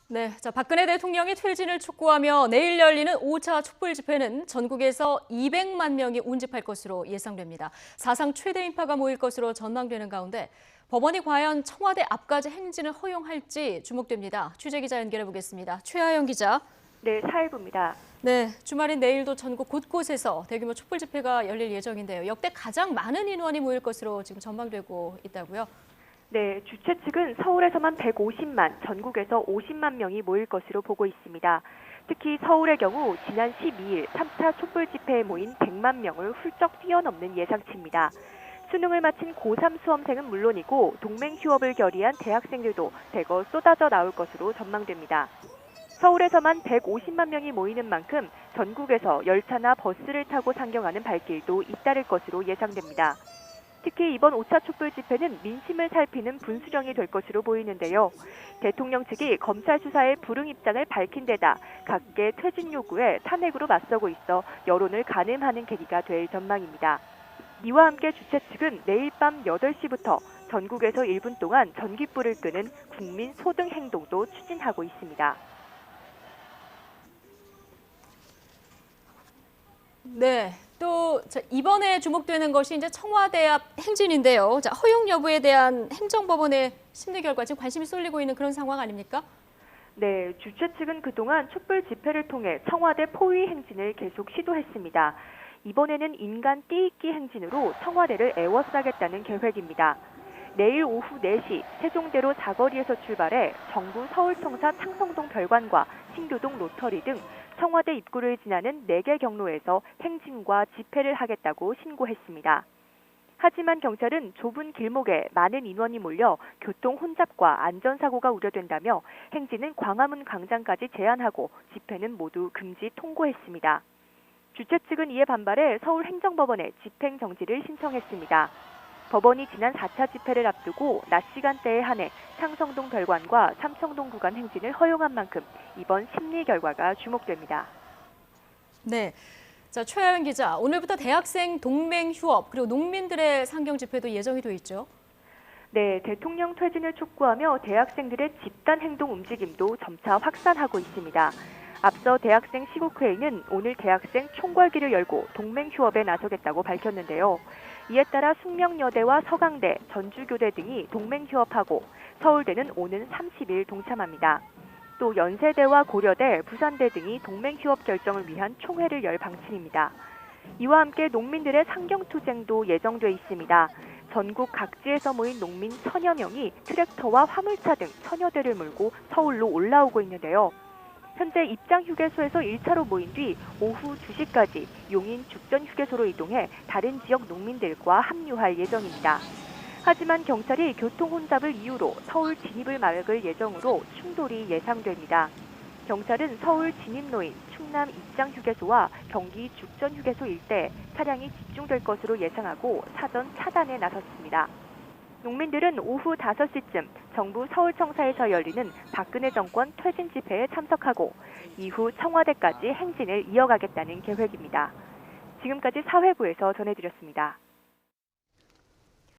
네, 박근혜 대통령이 퇴진을 촉구하며 내일 열리는 5차 촛불 집회는 전국에서 200만 명이 운집할 것으로 예상됩니다. 사상 최대 인파가 모일 것으로 전망되는 가운데 법원이 과연 청와대 앞까지 행진을 허용할지 주목됩니다. 취재기자 연결해 보겠습니다. 최하영 기자. 네, 사회부입니다. 네, 주말인 내일도 전국 곳곳에서 대규모 촛불 집회가 열릴 예정인데요. 역대 가장 많은 인원이 모일 것으로 지금 전망되고 있다고요? 네, 주최 측은 서울에서만 150만, 전국에서 50만 명이 모일 것으로 보고 있습니다. 특히 서울의 경우 지난 12일 3차 촛불 집회에 모인 100만 명을 훌쩍 뛰어넘는 예상치입니다. 수능을 마친 고3 수험생은 물론이고 동맹 휴업을 결의한 대학생들도 대거 쏟아져 나올 것으로 전망됩니다. 서울에서만 150만 명이 모이는 만큼 전국에서 열차나 버스를 타고 상경하는 발길도 잇따를 것으로 예상됩니다. 특히 이번 5차 촛불 집회는 민심을 살피는 분수령이 될 것으로 보이는데요. 대통령 측이 검찰 수사에 불응 입장을 밝힌 데다 각계 퇴진 요구에 탄핵으로 맞서고 있어 여론을 가늠하는 계기가 될 전망입니다. 이와 함께 주최 측은 내일 밤 8시부터 전국에서 1분 동안 전깃불을 끄는 국민 소등 행동도 추진하고 있습니다. 네, 또 이번에 주목되는 것이 이제 청와대 앞 행진인데요. 허용 여부에 대한 행정법원의 심리 결과 지금 관심이 쏠리고 있는 그런 상황 아닙니까? 네, 주최 측은 그동안 촛불 집회를 통해 청와대 포위 행진을 계속 시도했습니다. 이번에는 인간 띠입기 행진으로 청와대를 에워싸겠다는 계획입니다. 내일 오후 4시 세종대로 사거리에서 출발해 정부 서울청사 창성동 별관과 신교동 로터리 등 청와대 입구를 지나는 4개 경로에서 행진과 집회를 하겠다고 신고했습니다. 하지만 경찰은 좁은 길목에 많은 인원이 몰려 교통 혼잡과 안전사고가 우려된다며 행진은 광화문 광장까지 제한하고 집회는 모두 금지 통고했습니다. 주최 측은 이에 반발해 서울행정법원에 집행정지를 신청했습니다. 법원이 지난 4차 집회를 앞두고 낮 시간대에 한해 창성동 별관과 삼청동 구간 행진을 허용한 만큼 이번 심리 결과가 주목됩니다. 네, 최하영 기자, 오늘부터 대학생 동맹 휴업 그리고 농민들의 상경 집회도 예정이 돼 있죠? 네, 대통령 퇴진을 촉구하며 대학생들의 집단 행동 움직임도 점차 확산하고 있습니다. 앞서 대학생 시국회의는 오늘 대학생 총궐기를 열고 동맹 휴업에 나서겠다고 밝혔는데요. 이에 따라 숙명여대와 서강대, 전주교대 등이 동맹 휴업하고 서울대는 오는 30일 동참합니다. 또 연세대와 고려대, 부산대 등이 동맹 휴업 결정을 위한 총회를 열 방침입니다. 이와 함께 농민들의 상경투쟁도 예정돼 있습니다. 전국 각지에서 모인 농민 1000여 명이 트랙터와 화물차 등 천여 대를 몰고 서울로 올라오고 있는데요. 현재 입장 휴게소에서 1차로 모인 뒤 오후 2시까지 용인 죽전 휴게소로 이동해 다른 지역 농민들과 합류할 예정입니다. 하지만 경찰이 교통 혼잡을 이유로 서울 진입을 막을 예정으로 충돌이 예상됩니다. 경찰은 서울 진입로인 충남 입장 휴게소와 경기 죽전 휴게소 일대에 차량이 집중될 것으로 예상하고 사전 차단에 나섰습니다. 농민들은 오후 5시쯤 정부 서울청사에서 열리는 박근혜 정권 퇴진 집회에 참석하고 이후 청와대까지 행진을 이어가겠다는 계획입니다. 지금까지 사회부에서 전해드렸습니다.